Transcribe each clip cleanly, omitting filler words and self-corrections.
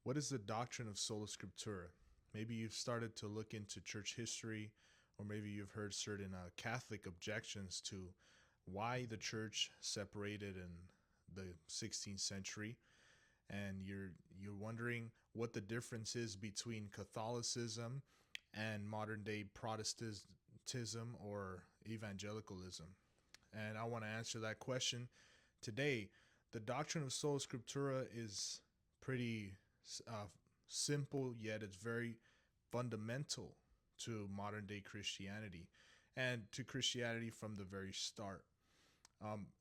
What is the doctrine of sola scriptura? Maybe you've started to look into church history, or maybe you've heard certain Catholic objections to why the church separated in the 16th century, and you're wondering what the difference is between Catholicism and modern day Protestantism or evangelicalism. And I want to answer that question today. The doctrine of sola scriptura is pretty uh, simple, yet it's very fundamental to modern day Christianity and to Christianity from the very start.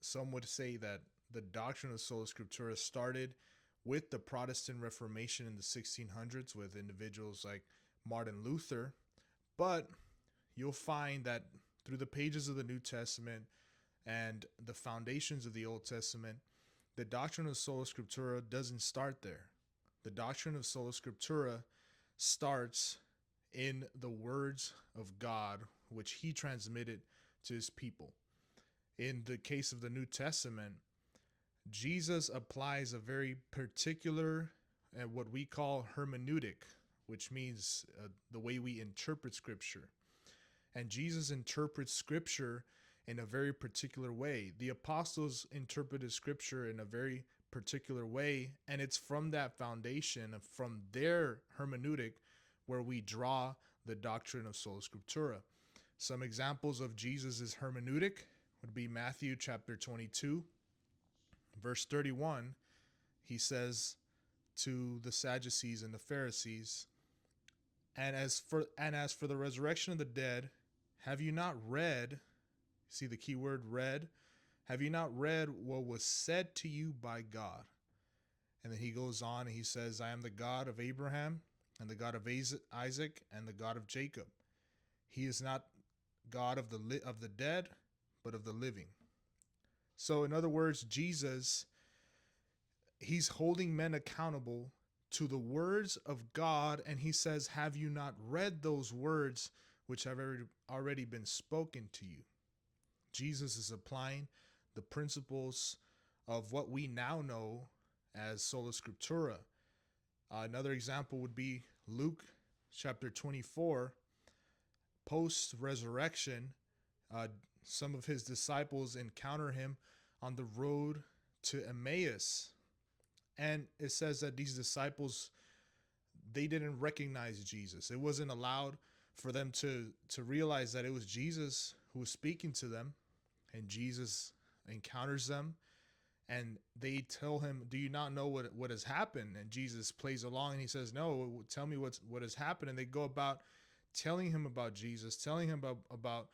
Some would say that the doctrine of sola scriptura started with the Protestant Reformation in the 1600s with individuals like Martin Luther, but you'll find that through the pages of the New Testament and the foundations of the Old Testament, the doctrine of sola scriptura doesn't start there. The doctrine of sola scriptura starts in the words of God, which he transmitted to his people. In the case of the New Testament, Jesus applies a very particular and what we call hermeneutic, which means the way we interpret scripture. And Jesus interprets scripture in a very particular way. The apostles interpreted scripture in a very particular way, and it's from that foundation, from their hermeneutic, where we draw the doctrine of sola scriptura. Some examples of Jesus' hermeneutic would be Matthew chapter 22, verse 31. He says to the Sadducees and the Pharisees, and as for the resurrection of the dead, have you not read, see the key word read, have you not read what was said to you by God? And then he goes on and he says, I am the God of Abraham and the God of Isaac and the God of Jacob. He is not God of the dead, but of the living. So in other words, Jesus, he's holding men accountable to the words of God, and he says, have you not read those words which have already been spoken to you? Jesus is applying the principles of what we now know as sola scriptura. Another example would be Luke chapter 24. Post-resurrection, some of his disciples encounter him on the road to Emmaus. And it says that these disciples, they didn't recognize Jesus. It wasn't allowed for them to realize that it was Jesus who was speaking to them. And Jesus encounters them, and they tell him, do you not know what has happened? And Jesus plays along and he says, no, tell me what has happened. And they go about telling him about Jesus, telling him about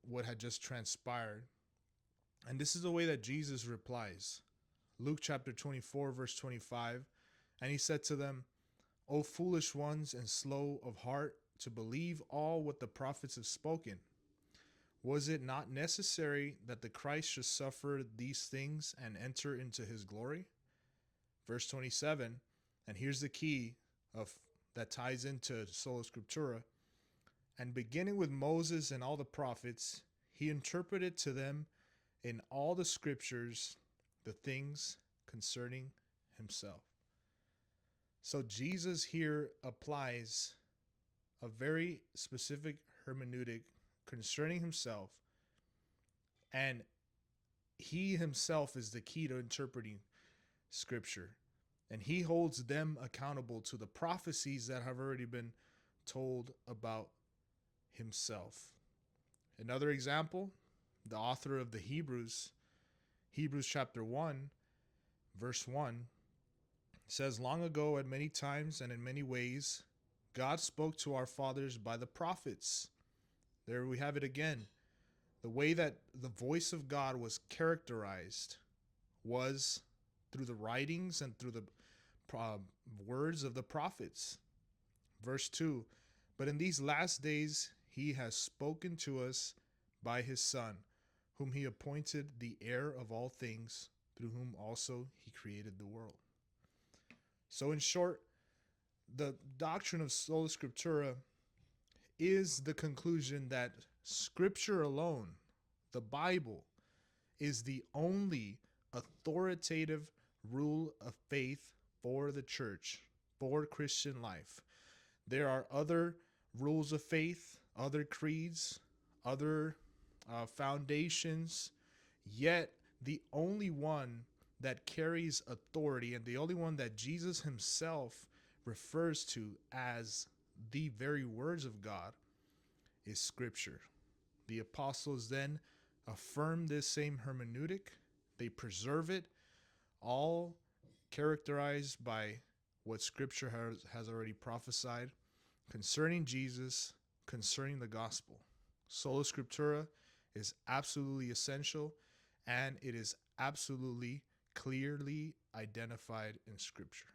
what had just transpired. And this is the way that Jesus replies. Luke chapter 24, verse 25. And he said to them, O foolish ones and slow of heart to believe all what the prophets have spoken. Was it not necessary that the Christ should suffer these things and enter into his glory? Verse 27, and here's the key that ties into sola scriptura. And beginning with Moses and all the prophets, he interpreted to them in all the scriptures the things concerning himself. So Jesus here applies a very specific hermeneutic concerning himself, and he himself is the key to interpreting scripture, and he holds them accountable to the prophecies that have already been told about himself. Another example, the author of the Hebrews chapter 1 verse 1 says, long ago at many times and in many ways God spoke to our fathers by the prophets. There we have it again. The way that the voice of God was characterized was through the writings and through the words of the prophets. Verse 2, but in these last days he has spoken to us by his Son, whom he appointed the heir of all things, through whom also he created the world. So in short, the doctrine of sola scriptura is the conclusion that scripture alone, the Bible, is the only authoritative rule of faith for the church, for Christian life. There are other rules of faith, other creeds, other foundations, yet the only one that carries authority and the only one that Jesus himself refers to as the very words of God is Scripture. The apostles then affirm this same hermeneutic. They preserve it, all characterized by what Scripture has already prophesied concerning Jesus, concerning the gospel. Sola Scriptura is absolutely essential, and it is absolutely clearly identified in Scripture.